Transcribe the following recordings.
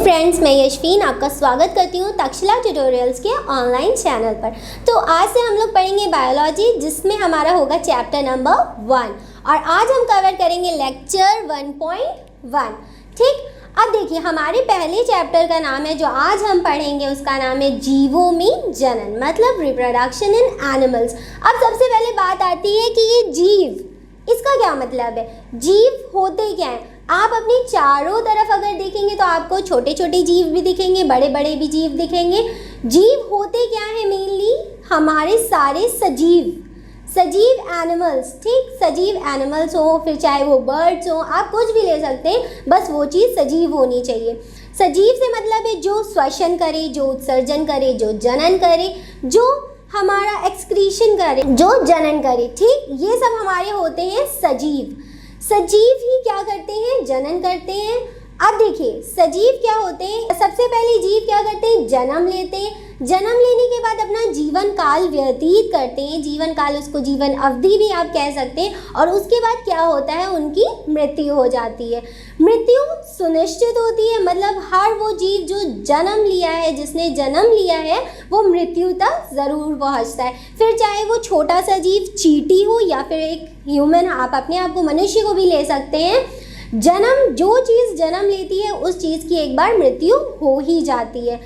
Friends, मैं यशवीन आपका स्वागत करती हूँ तक्षशिला ट्यूटोरियल्स के ऑनलाइन चैनल पर। तो आज से हम लोग पढ़ेंगे बायोलॉजी, जिसमें हमारा होगा चैप्टर नंबर 1 और आज हम कवर करेंगे लेक्चर 1.1। ठीक, अब देखिए हमारे पहले चैप्टर का नाम है जो आज हम पढ़ेंगे, उसका नाम है जीवों में जनन, मतलब रिप्रोडक्शन इन एनिमल्स। अब सबसे पहले बात आती है कि ये जीव, इसका क्या मतलब है, जीव होते क्या हैं। आप अपनी चारों तरफ अगर देखेंगे तो आपको छोटे छोटे जीव भी दिखेंगे, बड़े बड़े भी जीव दिखेंगे। जीव होते क्या है, मेनली हमारे सारे सजीव एनिमल्स। ठीक, सजीव एनिमल्स हो, फिर चाहे वो बर्ड्स हो, आप कुछ भी ले सकते हैं, बस वो चीज़ सजीव होनी चाहिए। सजीव से मतलब है जो श्वसन करे, जो उत्सर्जन करे, जो जनन करे, जो हमारा एक्सक्रीशन करे, जो जनन करे। ठीक, ये सब हमारे होते हैं सजीव। सजीव ही क्या करते हैं, जनन करते हैं। अब देखिए सजीव क्या होते हैं, सबसे पहले जीव क्या करते हैं, जन्म लेते हैं। जन्म लेने के बाद अपना जीवन काल व्यतीत करते हैं, जीवन काल, उसको जीवन अवधि भी आप कह सकते हैं। और उसके बाद क्या होता है, उनकी मृत्यु हो जाती है। मृत्यु सुनिश्चित होती है, मतलब हर वो जीव जो जन्म लिया है, जिसने जन्म लिया है, वो मृत्यु तक ज़रूर पहुंचता है। फिर चाहे वो छोटा सा जीव चींटी हो या फिर एक ह्यूमन, आप अपने आप को मनुष्य को भी ले सकते हैं। जन्म, जो चीज़ जन्म लेती है उस चीज़ की एक बार मृत्यु हो ही जाती है।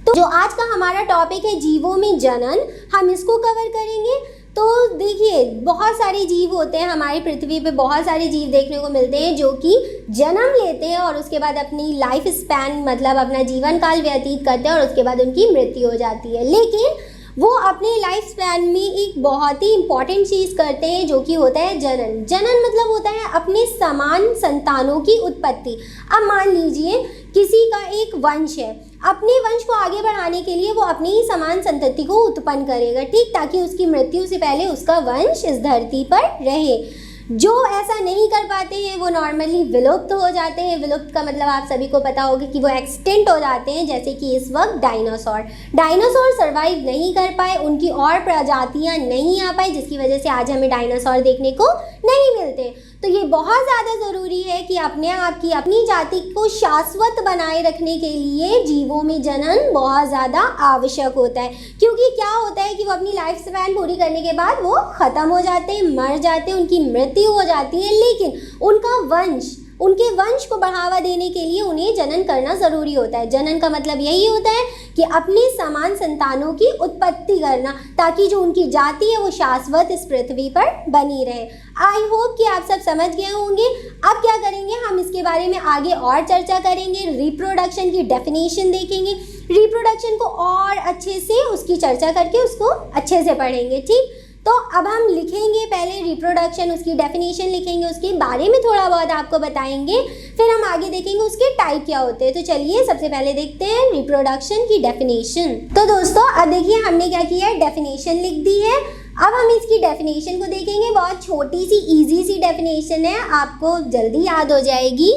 तो जो आज का हमारा टॉपिक है जीवों में जनन, हम इसको कवर करेंगे। तो देखिए बहुत सारे जीव होते हैं हमारी पृथ्वी पे, बहुत सारे जीव देखने को मिलते हैं जो कि जन्म लेते हैं और उसके बाद अपनी लाइफ स्पैन, मतलब अपना जीवन काल व्यतीत करते हैं और उसके बाद उनकी मृत्यु हो जाती है। लेकिन वो अपने लाइफ स्पैन में एक बहुत ही इंपॉर्टेंट चीज़ करते हैं जो कि होता है जनन। जनन मतलब होता है अपने समान संतानों की उत्पत्ति। अब मान लीजिए किसी का एक वंश है, अपने वंश को आगे बढ़ाने के लिए वो अपनी ही समान संतति को उत्पन्न करेगा। ठीक, ताकि उसकी मृत्यु से पहले उसका वंश इस धरती पर रहे। जो ऐसा नहीं कर पाते हैं वो नॉर्मली विलुप्त हो जाते हैं। विलुप्त का मतलब आप सभी को पता होगा कि वो एक्सटेंट हो जाते हैं, जैसे कि इस वक्त डायनासोर सर्वाइव नहीं कर पाए, उनकी और प्रजातियां नहीं आ पाई, जिसकी वजह से आज हमें डायनासोर देखने को नहीं मिलते। तो ये बहुत ज़्यादा ज़रूरी है कि अपने आप की, अपनी जाति को शाश्वत बनाए रखने के लिए जीवों में जनन बहुत ज़्यादा आवश्यक होता है। क्योंकि क्या होता है कि वो अपनी लाइफ स्पैन पूरी करने के बाद वो ख़त्म हो जाते हैं, मर जाते हैं, उनकी मृत्यु हो जाती है। लेकिन उनके वंश को बढ़ावा देने के लिए उन्हें जनन करना ज़रूरी होता है। जनन का मतलब यही होता है कि अपने समान संतानों की उत्पत्ति करना, ताकि जो उनकी जाति है वो शाश्वत इस पृथ्वी पर बनी रहे। आई होप कि आप सब समझ गए होंगे। अब क्या करेंगे, हम इसके बारे में आगे और चर्चा करेंगे, रिप्रोडक्शन की डेफिनेशन देखेंगे, रिप्रोडक्शन को और अच्छे से उसकी चर्चा करके उसको अच्छे से पढ़ेंगे। ठीक, तो अब हम लिखेंगे पहले रिप्रोडक्शन, उसकी डेफिनेशन लिखेंगे, उसके बारे में थोड़ा बहुत आपको बताएंगे, फिर हम आगे देखेंगे उसके टाइप क्या होते हैं। तो चलिए सबसे पहले देखते हैं रिप्रोडक्शन की डेफिनेशन। तो दोस्तों अब देखिए हमने क्या किया है, डेफिनेशन लिख दी है। अब हम इसकी डेफिनेशन को देखेंगे। बहुत छोटी सी इजी सी डेफिनेशन है, आपको जल्दी याद हो जाएगी।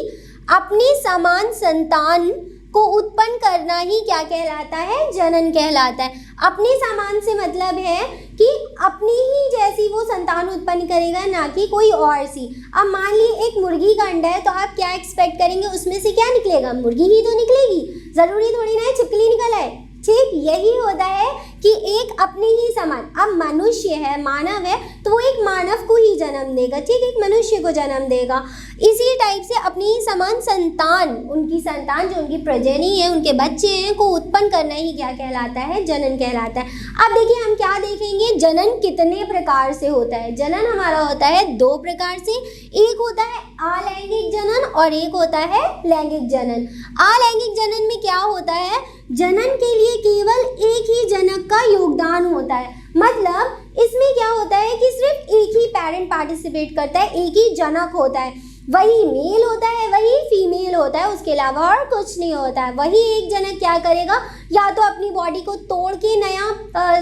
अपने समान संतान को उत्पन्न करना ही क्या कहलाता है, जनन कहलाता है। अपने समान से मतलब है कि अपनी ही जैसी वो संतान उत्पन्न करेगा, ना कि कोई और सी। अब मान लीजिए एक मुर्गी का अंडा है, तो आप क्या एक्सपेक्ट करेंगे, उसमें से क्या निकलेगा, मुर्गी ही तो निकलेगी, ज़रूरी थोड़ी ना है छिपकली निकल आए। ठीक, यही होता है कि एक अपने ही समान, अब मनुष्य है, मानव है, तो वो एक मानव को ही जन्म देगा। ठीक, एक मनुष्य को जन्म देगा। इसी टाइप से अपनी ही समान संतान, उनकी संतान जो उनकी प्रजनी है, उनके बच्चे हैं, को उत्पन्न करना ही क्या कहलाता है, जनन कहलाता है। अब देखिए हम क्या देखेंगे, जनन कितने प्रकार से होता है। जनन हमारा होता है 2 प्रकार से, एक होता है अलैंगिक जनन और एक होता है लैंगिक जनन। अलैंगिक जनन में क्या होता है, जनन के लिए केवल एक ही जनक का योगदान होता है। मतलब इसमें क्या होता है कि सिर्फ एक ही पेरेंट पार्टिसिपेट करता है, एक ही जनक होता है, वही मेल होता है, वही फीमेल होता है, उसके अलावा और कुछ नहीं होता है। वही एक जनक क्या करेगा, या तो अपनी बॉडी को तोड़ के नया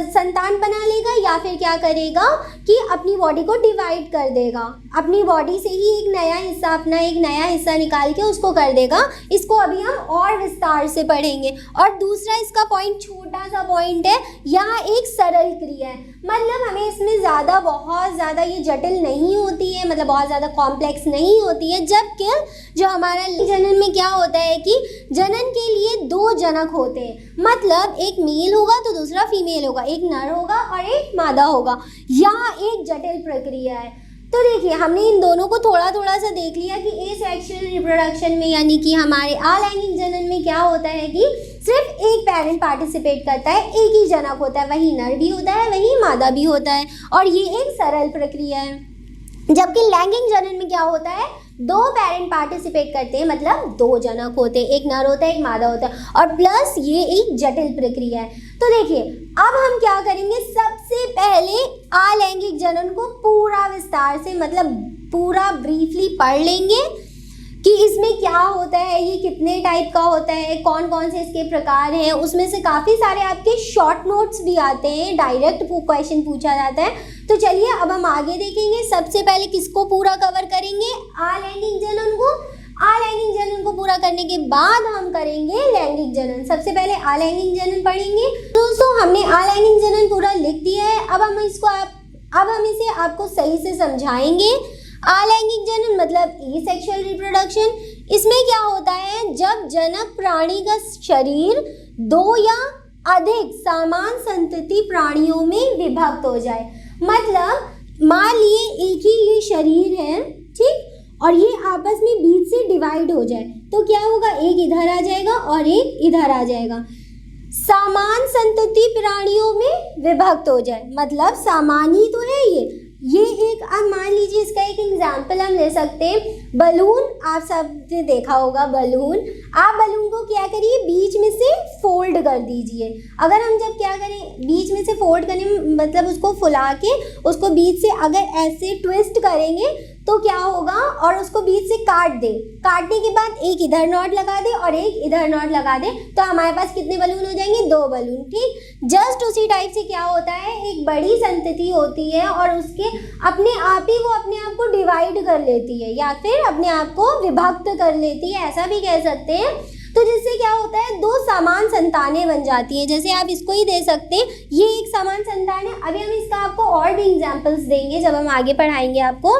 संतान बना लेगा, या फिर क्या करेगा कि अपनी बॉडी को डिवाइड कर देगा, अपनी बॉडी से ही एक नया हिस्सा, अपना एक नया हिस्सा निकाल के उसको कर देगा। इसको अभी हम और विस्तार से पढ़ेंगे। और दूसरा इसका पॉइंट, छोटा सा पॉइंट है, यहाँ एक सरल क्रिया है, मतलब हमें इसमें बहुत ज़्यादा ये जटिल नहीं होती है, मतलब बहुत ज़्यादा कॉम्प्लेक्स नहीं होती है। जबकि जो हमारा जनन में क्या होता है कि जनन के लिए 2 जनक होते हैं, मतलब एक मेल होगा तो दूसरा फीमेल होगा, एक नर होगा और एक मादा होगा। यहाँ एक जटिल प्रक्रिया है। तो देखिए, हमने इन दोनों को थोड़ा थोड़ा सा देख लिया कि एसेक्सुअल रिप्रोडक्शन में, यानी कि हमारे अलैंगिक जनन में क्या होता है कि सिर्फ एक पेरेंट पार्टिसिपेट करता है, एक ही जनक होता है, वही नर भी होता है वही मादा भी होता है, और ये एक सरल प्रक्रिया है। जबकि लैंगिक जनन में क्या होता है, 2 पेरेंट पार्टिसिपेट करते हैं, मतलब 2 जनक होते हैं, एक नर होता है एक मादा होता है, और प्लस ये एक जटिल प्रक्रिया है। तो देखिए, अब हम क्या करेंगे, सबसे पहले अलैंगिक जनन को पूरा विस्तार से, मतलब पूरा ब्रीफली पढ़ लेंगे कि इसमें क्या होता है, ये कितने टाइप का होता है, कौन कौन से इसके प्रकार हैं। उसमें से काफ़ी सारे आपके शॉर्ट नोट्स भी आते हैं, डायरेक्ट क्वेश्चन पूछा जाता है। तो चलिए अब हम आगे देखेंगे। सबसे पहले किसको पूरा कवर करेंगे, अलैंगिक जनन को। अलैंगिक जनन को पूरा करने के बाद हम करेंगे लैंगिक जनन। सबसे पहले अलैंगिक जनन पढ़ेंगे। दोस्तों, हमने अलैंगिक जनन पूरा लिख दिया है। अब हम इसे आपको सही से समझाएंगे। अलैंगिक जनन मतलब एसेक्सुअल रिप्रोडक्शन। इसमें क्या होता है, जब जनक प्राणी का शरीर 2 या अधिक समान संतति प्राणियों में विभक्त हो जाए। मतलब मान लिए एक ही ये शरीर है, ठीक, और ये आपस में बीच से डिवाइड हो जाए, तो क्या होगा, एक इधर आ जाएगा और एक इधर आ जाएगा। समान संतति प्राणियों में विभक्त हो जाए, मतलब समान ही तो है ये एक, अब मान लीजिए इसका एक एग्जाम्पल हम ले सकते हैं, बलून। आप सब ने देखा होगा बलून। आप बलून को क्या करिए, बीच में से फोल्ड कर दीजिए। अगर हम जब क्या करें, बीच में से फोल्ड करें, मतलब उसको फुला के उसको बीच से अगर ऐसे ट्विस्ट करेंगे तो क्या होगा, और उसको बीच से काट दे, काटने के बाद एक इधर नॉट लगा दे और एक इधर नॉट लगा दे, तो हमारे पास कितने बलून हो जाएंगे, 2 बलून, ठीक। जस्ट उसी टाइप से क्या होता है, एक बड़ी संतति होती है और उसके अपने आप ही वो अपने आप को डिवाइड कर लेती है या फिर अपने आप को विभक्त कर लेती है, ऐसा भी कह सकते हैं। तो जिससे क्या होता है, 2 समान संतानें बन जाती हैं। जैसे आप इसको ही दे सकते हैं, ये एक समान संतान है। अभी हम इसका आपको और भी एग्जाम्पल्स देंगे जब हम आगे पढ़ाएंगे आपको।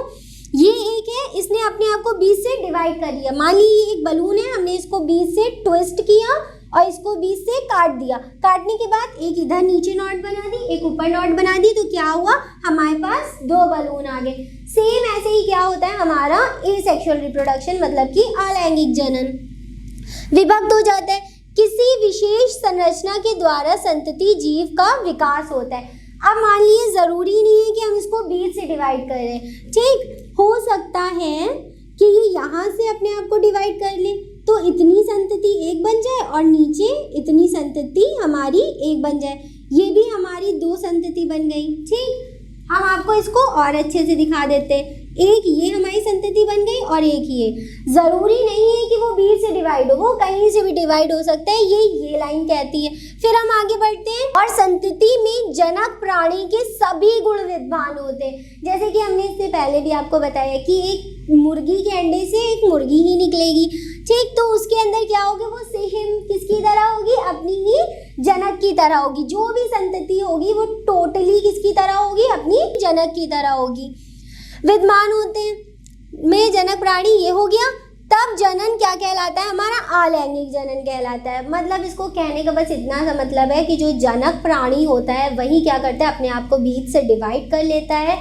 ये एक है, इसने अपने आप को बीच से डिवाइड कर लिया। मान लीजिए ये एक बलून है, हमने इसको बीच से ट्विस्ट किया और इसको बीच से काट दिया। काटने के बाद एक इधर नीचे नॉट बना दी, एक ऊपर नॉट बना दी, तो क्या हुआ, हमारे पास 2 बलून आ गए। सेम ऐसे ही क्या होता है हमारा एसेक्सुअल रिप्रोडक्शन, मतलब कि अलैंगिक जनन। विभक्त हो जाता है, किसी विशेष संरचना के द्वारा संतति जीव का विकास होता है। अब मान लीजिए ज़रूरी नहीं है कि हम इसको बीच से डिवाइड करें, ठीक। हो सकता है कि ये यहाँ से अपने आप को डिवाइड कर ले, तो इतनी संतति एक बन जाए और नीचे इतनी संतति हमारी एक बन जाए, ये भी हमारी 2 संतति बन गई, ठीक। हम आपको इसको और अच्छे से दिखा देते हैं। एक ये हमारी संतति बन गई और एक ये। ज़रूरी नहीं है कि वो बीच से डिवाइड हो, वो कहीं से भी डिवाइड हो सकता है, ये लाइन कहती है। फिर हम आगे बढ़ते हैं। और संतति में जनक प्राणी के सभी गुण विद्यमान होते हैं। जैसे कि हमने इससे पहले भी आपको बताया कि एक मुर्गी के अंडे से एक मुर्गी ही निकलेगी, ठीक। तो उसके अंदर क्या होगी, वो सेम किसकी तरह होगी, अपनी ही जनक की तरह होगी। जो भी संतति होगी वो टोटली किसकी तरह होगी, अपनी जनक की तरह होगी। विद्यमान होते हैं में जनक प्राणी, ये हो गया। तब जनन क्या कहलाता है, हमारा अलैंगिक जनन कहलाता है। मतलब इसको कहने का बस इतना सा मतलब है कि जो जनक प्राणी होता है वही क्या करता है, अपने आप को बीच से डिवाइड कर लेता है,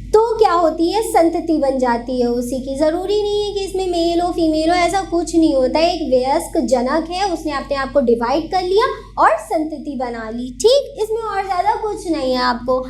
तो क्या होती है, संतति बन जाती है उसी की। ज़रूरी नहीं है कि इसमें मेल हो फीमेल हो, ऐसा कुछ नहीं होता है। एक वयस्क जनक है, उसने अपने आप को डिवाइड कर लिया और संतति बना ली, ठीक। इसमें और ज़्यादा कुछ नहीं है आपको।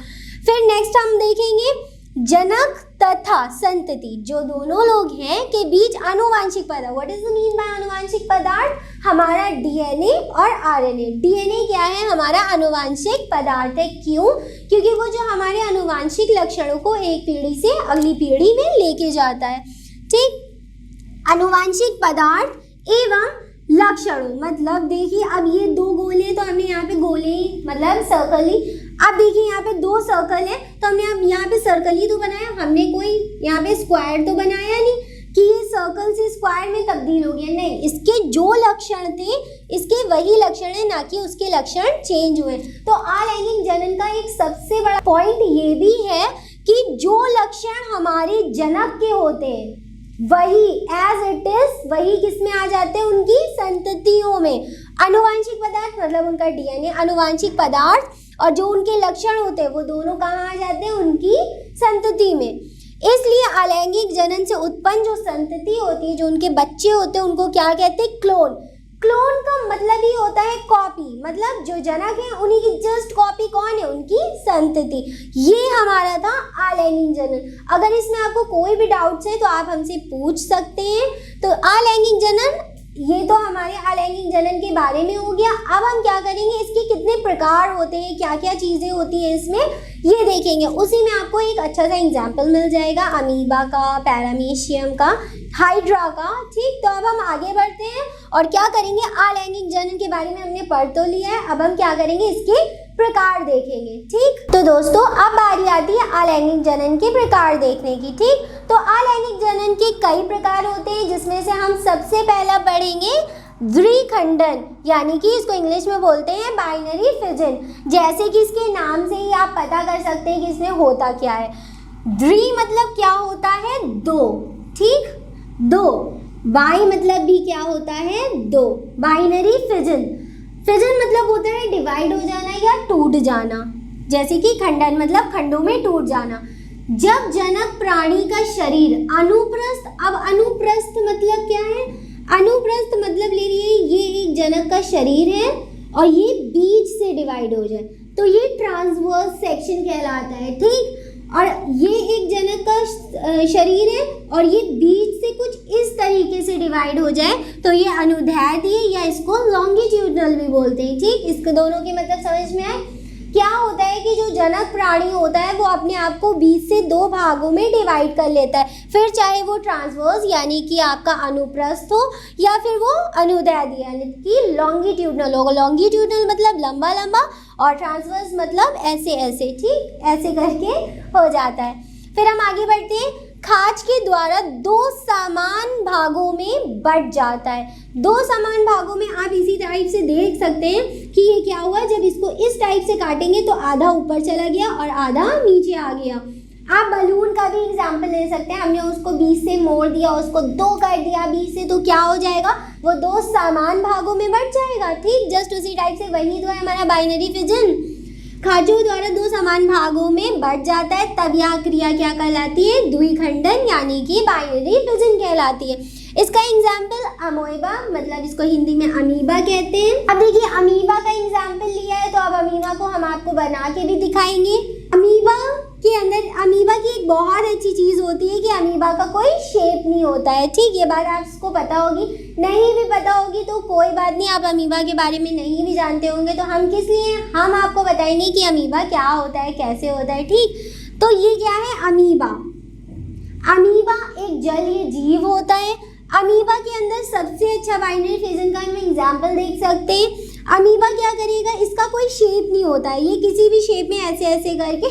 फिर नेक्स्ट हम देखेंगे जनक तथा संतति, जो दोनों लोग हैं के बीच आनुवांशिक पदार्थ। What is the mean by आनुवांशिक पदार्थ, हमारा डीएनए और आरएनए। डीएनए क्या है, हमारा आनुवांशिक पदार्थ है। क्यों, क्योंकि वो जो हमारे आनुवांशिक लक्षणों को एक पीढ़ी से अगली पीढ़ी में लेके जाता है, ठीक। आनुवांशिक पदार्थ एवं लक्षणों, मतलब देखिए अब ये 2 गोले तो हमने यहाँ पे गोले ही मतलब सर्कल ही, अब देखिए यहाँ पे 2 सर्कल है तो हमने अब यहाँ पे सर्कल ही तो बनाया, हमने कोई यहाँ पे स्क्वायर तो बनाया नहीं कि ये सर्कल से स्क्वायर में तब्दील हो गया, नहीं, इसके जो लक्षण थे इसके वही लक्षण है, ना कि उसके लक्षण चेंज हुए। तो अलैंगिक जनन का एक सबसे बड़ा पॉइंट ये भी है कि जो लक्षण हमारे जनक के होते हैं वही एज इट इज वही किसमें आ जाते हैं, उनकी संततियों में। आनुवांशिक पदार्थ मतलब उनका डीएनए, आनुवांशिक पदार्थ और जो उनके लक्षण होते हैं वो दोनों कहाँ आ जाते हैं, उनकी संतति में। इसलिए अलैंगिक जनन से उत्पन्न जो संतति होती है, जो उनके बच्चे होते हैं, उनको क्या कहते हैं, क्लोन। क्लोन का मतलब ही होता है कॉपी, मतलब जो जनक है उन्हीं की जस्ट कॉपी कौन है, उनकी संतति। ये हमारा था अलैंगिक जनन। अगर इसमें आपको कोई भी डाउट्स है तो आप हमसे पूछ सकते हैं। तो अलैंगिक जनन, ये तो हमारे अलैंगिक जनन के बारे में हो गया। अब हम क्या करेंगे, इसके कितने प्रकार होते हैं, क्या क्या चीज़ें होती हैं इसमें, ये देखेंगे। उसी में आपको एक अच्छा सा एग्जाम्पल मिल जाएगा, अमीबा का, पैरामीशियम का, हाइड्रा का। ठीक, तो अब हम आगे बढ़ते हैं और क्या करेंगे, अलैंगिक जनन के बारे में हमने पढ़ तो लिया है, अब हम क्या करेंगे, इसके प्रकार देखेंगे। ठीक, तो दोस्तों अब बारी आती है अलैंगिक जनन के प्रकार देखने की। ठीक, तो अलैंगिक जनन के कई प्रकार होते हैं, जिसमें से हम सबसे पहला पढ़ेंगे द्विखंडन, यानी कि इसको इंग्लिश में बोलते हैं बाइनरी फिजन। जैसे कि इसके नाम से ही आप पता कर सकते हैं कि इसमें होता क्या है। द्वि मतलब क्या होता है, दो। ठीक, दो। बाई मतलब भी क्या होता है, दो। बाइनरी फिजन, फिजन मतलब होता है डिवाइड हो जाना या टूट जाना। जैसे कि खंडन मतलब खंडों में टूट जाना। जब जनक प्राणी का शरीर अनुप्रस्थ, अब अनुप्रस्थ मतलब क्या है, अनुप्रस्थ मतलब ले रही है ये एक जनक का शरीर है और ये बीच से डिवाइड हो जाए तो ये ट्रांसवर्स सेक्शन कहलाता है। ठीक, और ये एक जनक का शरीर है और ये बीच से कुछ इस तरीके से डिवाइड हो जाए तो ये अनुदैर्ध्य या इसको लॉन्गिट्यूडनल भी बोलते हैं। ठीक, इसके दोनों के मतलब समझ में आए। क्या होता है कि जो जनक प्राणी होता है वो अपने आप को बीच से 2 भागों में डिवाइड कर लेता है, फिर चाहे वो ट्रांसवर्स यानी कि आपका अनुप्रस्थ हो या फिर वो अनुदैर्ध्य यानी कि लॉन्गिट्यूडनल होगा। लॉन्गिट्यूडनल मतलब लंबा लंबा और ट्रांसवर्स मतलब ऐसे ऐसे। ठीक, ऐसे करके हो जाता है। फिर हम आगे बढ़ते हैं। खाज के द्वारा 2 समान भागों में बट जाता है। 2 समान भागों में आप इसी टाइप से देख सकते हैं कि ये क्या हुआ, जब इसको इस टाइप से काटेंगे तो आधा ऊपर चला गया और आधा नीचे आ गया। आप बलून का भी एग्जाम्पल ले सकते हैं, हमने उसको बीच से मोड़ दिया, उसको 2 कर दिया बीच से, तो क्या हो जाएगा, वो 2 समान भागों में बट जाएगा। ठीक, जस्ट उसी टाइप से वही तो है हमारा बाइनरी फिजन। खाजों द्वारा 2 समान भागों में बट जाता है, तब यह क्रिया क्या कहलाती है, द्विखंडन यानी कि बाइनरी फिजन कहलाती है। इसका एग्जाम्पल अमोएबा, मतलब इसको हिंदी में अमीबा कहते हैं। अब देखिए अमीबा का एग्जाम्पल लिया है तो अब अमीबा को हम आपको बना के भी दिखाएंगे। अमीबा के अंदर, अमीबा की एक बहुत अच्छी चीज़ होती है कि अमीबा का कोई शेप नहीं होता है। ठीक, ये बात आपको पता होगी, नहीं भी पता होगी तो कोई बात नहीं, आप अमीबा के बारे में नहीं भी जानते होंगे तो हम किस लिए, हम आपको बताएंगे कि अमीबा क्या होता है, कैसे होता है। ठीक, तो ये क्या है अमीबा। अमीबा एक जलीय जीव होता है। अमीबा के अंदर सबसे अच्छा बाइनरी फिजन का हम एग्जाम्पल देख सकते हैं। अमीबा क्या करेगा, इसका कोई शेप नहीं होता है, ये किसी भी शेप में ऐसे ऐसे करके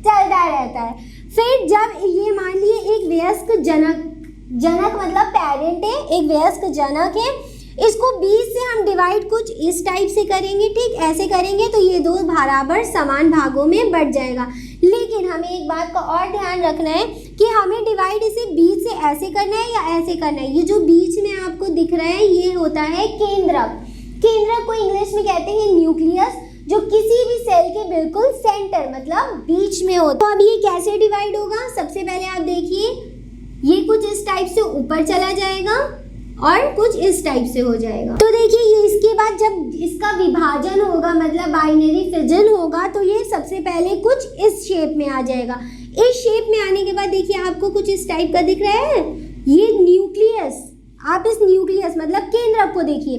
चलता रहता है। फिर जब ये मान लिए एक वयस्क जनक, जनक मतलब पेरेंट है, एक वयस्क जनक है, इसको बीच से हम डिवाइड कुछ इस टाइप से करेंगे। ठीक, ऐसे करेंगे तो ये 2 बराबर समान भागों में बट जाएगा। लेकिन हमें एक बात का और ध्यान रखना है कि हमें डिवाइड इसे बीच से ऐसे करना है या ऐसे करना है। ये जो बीच में आपको दिख रहा है ये होता है केंद्रक। केंद्रक को इंग्लिश में कहते हैं न्यूक्लियस, जो किसी भी सेल के बिल्कुल सेंटर मतलब बीच में हो। तो अब ये कैसे डिवाइड होगा, सबसे पहले आप देखिए ये कुछ इस टाइप से ऊपर चला जाएगा और कुछ इस टाइप से हो जाएगा। तो देखिए ये इसके बाद जब इसका विभाजन होगा मतलब बाइनरी फिजन होगा तो ये सबसे पहले कुछ इस शेप में आ जाएगा। इस शेप में आने के बाद देखिए आपको कुछ इस टाइप का दिख रहा है, ये न्यूक्लियस। आप इस न्यूक्लियस मतलब केंद्रक को देखिए,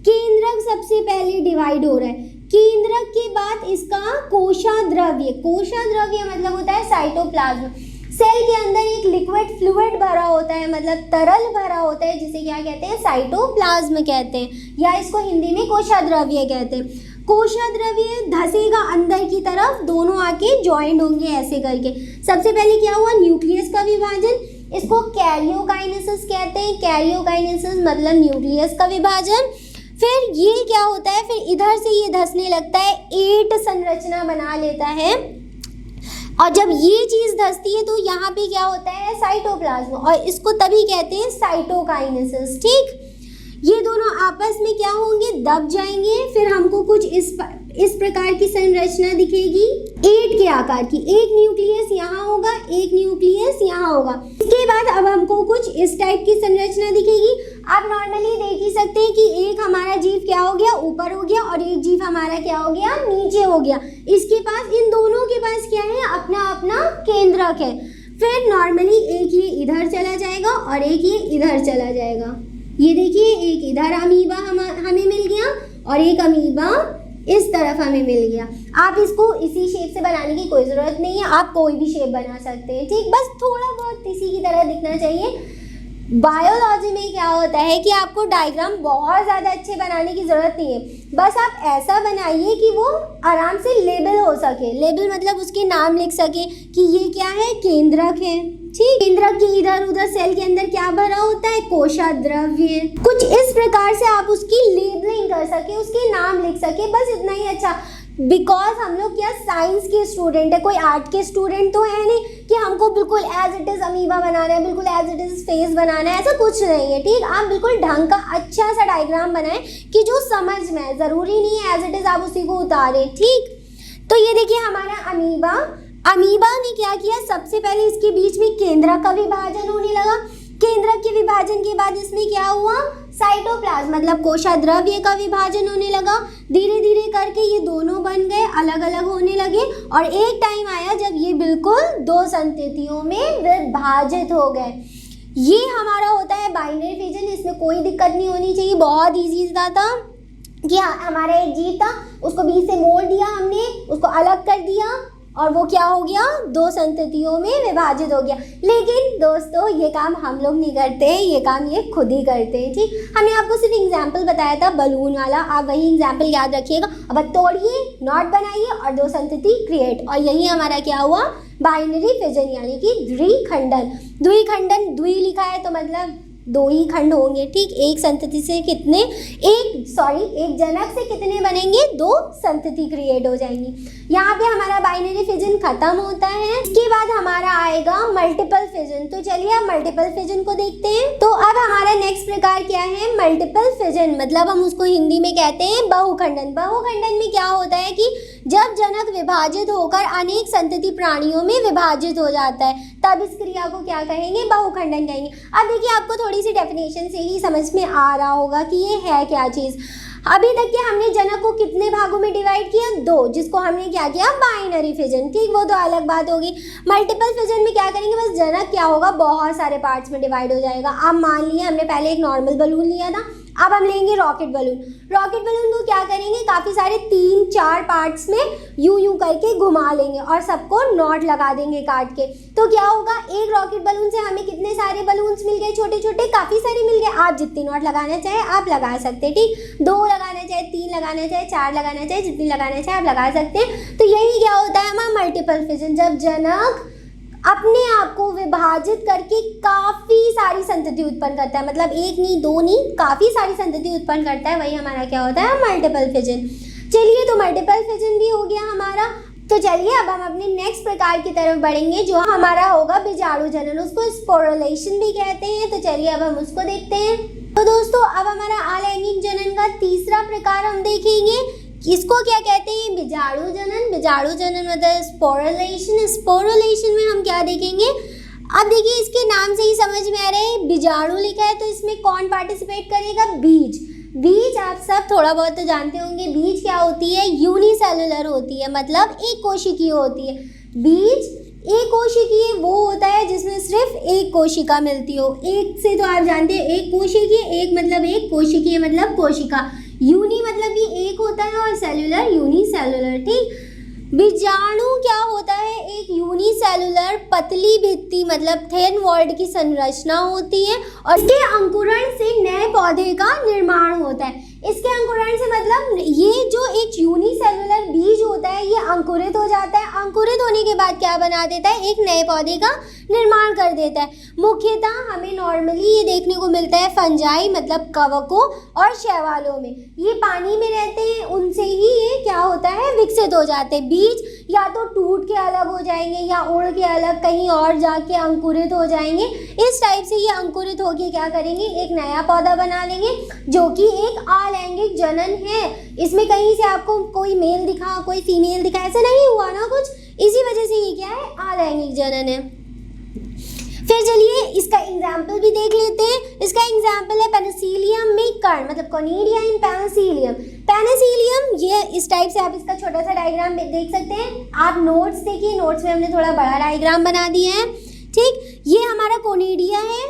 केंद्रक सबसे पहले डिवाइड हो रहा है। केंद्रक के बाद इसका कोशाद्रव्य, कोशाद्रव्य मतलब होता है साइटोप्लाज्म। सेल के अंदर एक लिक्विड फ्लूइड भरा होता है, मतलब तरल भरा होता है, जिसे क्या कहते हैं, साइटोप्लाज्म कहते हैं, या इसको हिंदी में कोशाद्रव्य कहते हैं। कोशाद्रव्य धसेगा अंदर की तरफ, दोनों आके ज्वाइंट होंगे ऐसे करके। सबसे पहले क्या हुआ, न्यूक्लियस का विभाजन, इसको कैरियोकाइनेसिस कहते हैं। कैरियोकाइनेसिस मतलब न्यूक्लियस का विभाजन। फिर ये क्या होता है, फिर इधर से ये धसने लगता है, 8 संरचना बना लेता है, और जब ये चीज़ धसती है तो यहाँ पे क्या होता है, साइटोप्लाज्म, और इसको तभी कहते हैं साइटोकाइनेसिस। ठीक, ये दोनों आपस में क्या होंगे, दब जाएंगे। फिर हमको कुछ इस प्रकार की संरचना दिखेगी, 8 के आकार की। एक न्यूक्लियस यहाँ होगा, एक न्यूक्लियस यहाँ होगा। इसके बाद अब हमको कुछ इस टाइप की संरचना दिखेगी। आप नॉर्मली देख ही सकते हैं कि एक हमारा जीव क्या हो गया, ऊपर हो गया, और एक जीव हमारा क्या हो गया, नीचे हो गया। इसके पास, इन दोनों के पास क्या है, अपना अपना केंद्रक है। फिर नॉर्मली एक ये इधर चला जाएगा और एक ये इधर चला जाएगा। ये देखिए, एक इधर अमीबा हमें मिल गया और एक अमीबा इस तरफ हमें मिल गया। आप इसको इसी शेप से बनाने की कोई ज़रूरत नहीं है, आप कोई भी शेप बना सकते हैं। ठीक, बस थोड़ा बहुत इसी की तरह दिखना चाहिए। बायोलॉजी में क्या होता है कि आपको डायग्राम बहुत ज़्यादा अच्छे बनाने की ज़रूरत नहीं है, बस आप ऐसा बनाइए कि वो आराम से लेबल हो सके। लेबल मतलब उसके नाम लिख सके कि ये क्या है, केंद्रक है। ठीक, केंद्रक के इधर उधर सेल के अंदर क्या भरा होता है, कोशाद्रव्य। कुछ इस प्रकार से आप उसकी लेबलिंग कर सके, उसके नाम लिख सके, बस इतना ही अच्छा। बिकॉज हम लोग क्या साइंस के स्टूडेंट है, कोई आर्ट के स्टूडेंट तो है नहीं कि हमको बिल्कुल एज इट इज़ अमीबा बनाना है, बिल्कुल एज इट इज़ फेस बनाना है, ऐसा कुछ नहीं है। ठीक, आप बिल्कुल ढंग का अच्छा सा डायग्राम बनाएं कि जो समझ में है, ज़रूरी नहीं है एज इट इज़ आप उसी को उतारें। ठीक, तो ये देखिए हमारा अमीबा ने क्या किया, सबसे पहले इसके बीच में केंद्रक का विभाजन होने लगा। केंद्रक के विभाजन के बाद इसमें क्या हुआ, साइटोप्लाज्म मतलब कोशाद्रव्य का विभाजन होने लगा। धीरे धीरे करके ये दोनों बन गए, अलग अलग होने लगे, और एक टाइम आया जब ये बिल्कुल 2 संततियों में विभाजित हो गए। ये हमारा होता है बाइनरी फिजन। इसमें कोई दिक्कत नहीं होनी चाहिए, बहुत ईजी था कि हमारा एक जीव था, उसको बीच से मोड़ दिया हमने, उसको अलग कर दिया, और वो क्या हो गया, 2 संततियों में विभाजित हो गया। लेकिन दोस्तों ये काम हम लोग नहीं करते हैं, ये काम ये खुद ही करते हैं। ठीक, हमने आपको सिर्फ एग्जाम्पल बताया था बलून वाला, आप वही एग्जाम्पल याद रखिएगा। अब तोड़िए, नॉट बनाइए और 2 संतति क्रिएट, और यही हमारा क्या हुआ, बाइनरी फिजन यानी कि द्विखंडन। द्वि लिखा है तो मतलब 2 ही खंड होंगे। ठीक, एक संतति से कितने, एक जनक से कितने बनेंगे, 2 संतति क्रिएट हो जाएंगी। यहाँ पे हमारा बाइनरी फिजन खत्म होता है। इसके बाद हमारा आएगा मल्टीपल फिजन। तो चलिए अब मल्टीपल फिजन को देखते हैं। तो अब हमारा नेक्स्ट प्रकार क्या है, मल्टीपल फिजन, मतलब हम उसको हिंदी में कहते हैं बहुखंडन। बहुखंडन में क्या होता है कि जब जनक विभाजित होकर अनेक संतति प्राणियों में विभाजित हो जाता है, तब इस क्रिया को क्या कहेंगे, बहुखंडन कहेंगे। अब देखिए आपको थोड़ी सी डेफिनेशन से ही समझ में आ रहा होगा कि ये है क्या चीज़। अभी तक के हमने जनक को कितने भागों में डिवाइड किया, 2, जिसको हमने क्या किया, बाइनरी फिजन। ठीक, वो तो अलग बात होगी। मल्टीपल फिजन में क्या करेंगे, बस जनक क्या होगा, बहुत सारे पार्ट्स में डिवाइड हो जाएगा। अब मान लिए हमने पहले एक नॉर्मल बलून लिया था, अब हम लेंगे रॉकेट बलून। रॉकेट बलून को क्या करेंगे, काफ़ी सारे 3-4 पार्ट्स में यूं करके घुमा लेंगे और सबको नॉट लगा देंगे काट के। तो क्या होगा, एक रॉकेट बलून से हमें कितने सारे बलून्स मिल गए, छोटे छोटे, काफ़ी सारे मिल गए। आप जितनी नॉट लगाना चाहे आप लगा सकते हैं। ठीक, 2 लगाना चाहे, 3 लगाना चाहे, 4 लगाना चाहे, जितनी लगाना चाहे आप लगा सकते हैं। तो यही क्या होता है हमारा मल्टीपल फिजन, जब जनक अपने आप को विभाजित करके काफ़ी सारी संतति उत्पन्न करता है, मतलब 1 नहीं 2 नहीं, काफ़ी सारी संतति उत्पन्न करता है, वही हमारा क्या होता है, मल्टीपल फिजन। चलिए, तो मल्टीपल फिजन भी हो गया हमारा। तो चलिए अब हम अपने नेक्स्ट प्रकार की तरफ बढ़ेंगे, जो हमारा होगा बीजाणु जनन, उसको स्पोरुलेशन भी कहते हैं। तो चलिए अब हम उसको देखते हैं। तो दोस्तों अब हमारा अलैंगिक जनन का तीसरा प्रकार हम देखेंगे, इसको क्या कहते हैं, बीजाणु जनन। बीजाणु जनन मतलब स्पोरुलेशन। स्पोरुलेशन में हम क्या देखेंगे, अब देखिए इसके नाम से ही समझ में आ रहा है, बीजाणु लिखा है तो इसमें कौन पार्टिसिपेट करेगा, बीज। बीज आप सब थोड़ा बहुत तो जानते होंगे, बीज क्या होती है, यूनिसेलुलर होती है, मतलब एक कोशिकीय होती है। बीज एक कोशिकीय वो होता है जिसमें सिर्फ एक कोशिका मिलती हो। एक से तो आप जानते हैं एक कोशिकीय, एक मतलब एक, कोशिकीय मतलब कोशिका, यूनि मतलब भी एक होता है और सेलुलर यूनिसेलुलर। ठीक, बीजाणु क्या होता है? एक यूनिसेलुलर पतली भित्ति मतलब थिन वॉल्ड की संरचना होती है और इसके अंकुरण से नए पौधे का निर्माण होता है। इसके अंकुरण से मतलब ये जो एक यूनिसेलुलर बीज होता है ये अंकुरित हो जाता है। अंकुरित होने के बाद क्या बना देता है? एक नए पौधे का निर्माण कर देता है। मुख्यतः हमें नॉर्मली ये देखने को मिलता है फंजाई मतलब कवकों और शैवालों में। ये पानी में रहते हैं, उनसे ही ये क्या होता है? विकसित हो जाते हैं। बीज या तो टूट के अलग हो जाएंगे या उड़ के अलग कहीं और जाके अंकुरित हो जाएंगे। इस टाइप से ये अंकुरित होके क्या करेंगे? एक नया पौधा बना लेंगे जो कि एक अलैंगिक जनन है। इसमें कहीं से आपको कोई मेल दिखा कोई फीमेल दिखा ऐसा नहीं हुआ ना कुछ, इसी वजह से ये क्या है? अलैंगिक जनन है। फिर चलिए इसका एग्जाम्पल भी देख लेते हैं। इसका एग्जाम्पल है पेनिसिलियम में कण मतलब कोनिडिया इन पेनिसिलियम। पेनिसिलियम ये इस टाइप से आप इसका छोटा सा डायग्राम देख सकते हैं। आप नोट्स देखिए, नोट्स में हमने थोड़ा बड़ा डायग्राम बना दिया है। ठीक, ये हमारा कोनिडिया है,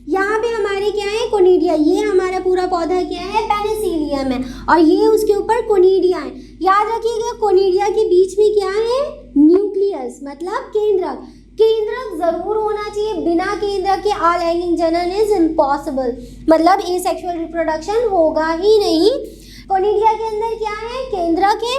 यहाँ पे हमारे क्या है? कोनिडिया। ये हमारा पूरा पौधा क्या है? पेनिसिलियम है और ये उसके ऊपर कोनिडिया है। याद रखिएगा कोनिडिया के बीच में क्या है? न्यूक्लियस मतलब केंद्रक। केंद्रक जरूर होना चाहिए, बिना केंद्रक के अलैंगिक जनन इज इम्पॉसिबल मतलब एसेक्सुअल रिप्रोडक्शन होगा ही नहीं। कोनिडिया के अंदर क्या है? केंद्रक है।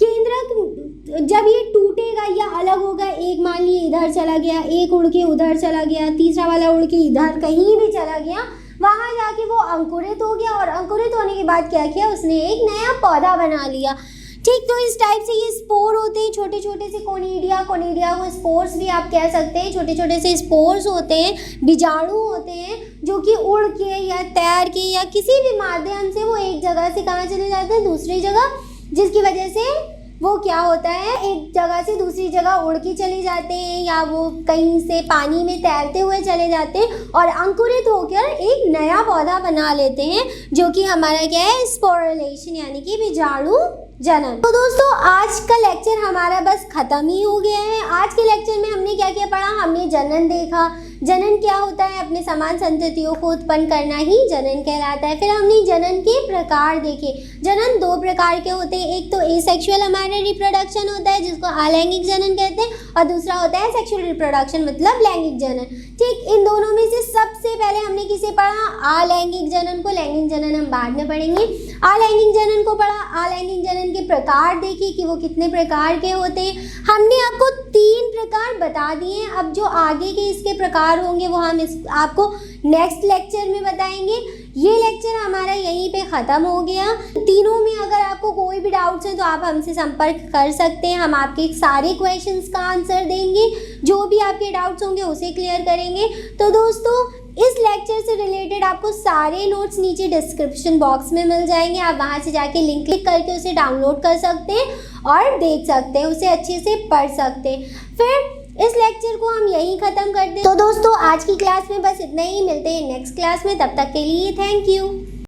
केंद्रक जब ये टूटेगा या अलग होगा, एक मान लीजिए इधर चला गया, एक उड़ के उधर चला गया, तीसरा वाला उड़ के इधर कहीं भी चला गया, वहाँ जाके वो अंकुरित हो गया और अंकुरित होने के बाद क्या किया? उसने एक नया पौधा बना लिया। ठीक, तो इस टाइप से ये स्पोर होते हैं, छोटे छोटे से कोनिडिया को स्पोर्स भी आप कह सकते हैं। छोटे छोटे से स्पोर्स होते हैं, बीजाणु होते हैं जो कि उड़ के या तैर के या किसी भी माध्यम से वो एक जगह से कहाँ चले जाते हैं? दूसरी जगह, जिसकी वजह से वो क्या होता है? एक जगह से दूसरी जगह उड़ के चले जाते हैं या वो कहीं से पानी में तैरते हुए चले जाते हैं और अंकुरित होकर एक नया पौधा बना लेते हैं जो कि हमारा क्या है? स्पोरेलेशन यानी कि बीजाणु जनन। तो दोस्तों आज का लेक्चर हमारा बस खत्म ही हो गया है। आज के लेक्चर में हमने क्या क्या पढ़ा? हमने जनन देखा। जनन क्या होता है? अपने समान संततियों को उत्पन्न करना ही जनन कहलाता है। फिर हमने जनन के प्रकार देखे। जनन दो प्रकार के होते हैं, एक तो एसेक्सुअल हमारा रिप्रोडक्शन होता है जिसको अलैंगिक जनन कहते हैं और दूसरा होता है सेक्सुअल रिप्रोडक्शन मतलब लैंगिक जनन। ठीक, इन दोनों में से सबसे पहले हमने किसे पढ़ा? अलैंगिक जनन को। लैंगिक जनन हम बाद में पढ़ेंगे। अलैंगिक जनन को पढ़ा। अलैंगिक जनन के प्रकार देखे कि वो कितने प्रकार के होते हैं। हमने आपको 3 प्रकार बता दिए हैं। अब जो आगे के इसके प्रकार होंगे वो हम आपको नेक्स्ट लेक्चर में बताएंगे। ये लेक्चर हमारा यहीं पे ख़त्म हो गया। तीनों में अगर आपको कोई भी डाउट्स है तो आप हमसे संपर्क कर सकते हैं। हम आपके सारे क्वेश्चंस का आंसर देंगे, जो भी आपके डाउट्स होंगे उसे क्लियर करेंगे। तो दोस्तों इस लेक्चर से रिलेटेड आपको सारे नोट्स नीचे डिस्क्रिप्शन बॉक्स में मिल जाएंगे। आप वहां से जाके लिंक क्लिक करके उसे डाउनलोड कर सकते हैं और देख सकते हैं, उसे अच्छे से पढ़ सकते हैं। फिर इस लेक्चर को हम यहीं ख़त्म कर दें। तो दोस्तों आज की क्लास में बस इतना ही। मिलते हैं नेक्स्ट क्लास में, तब तक के लिए थैंक यू।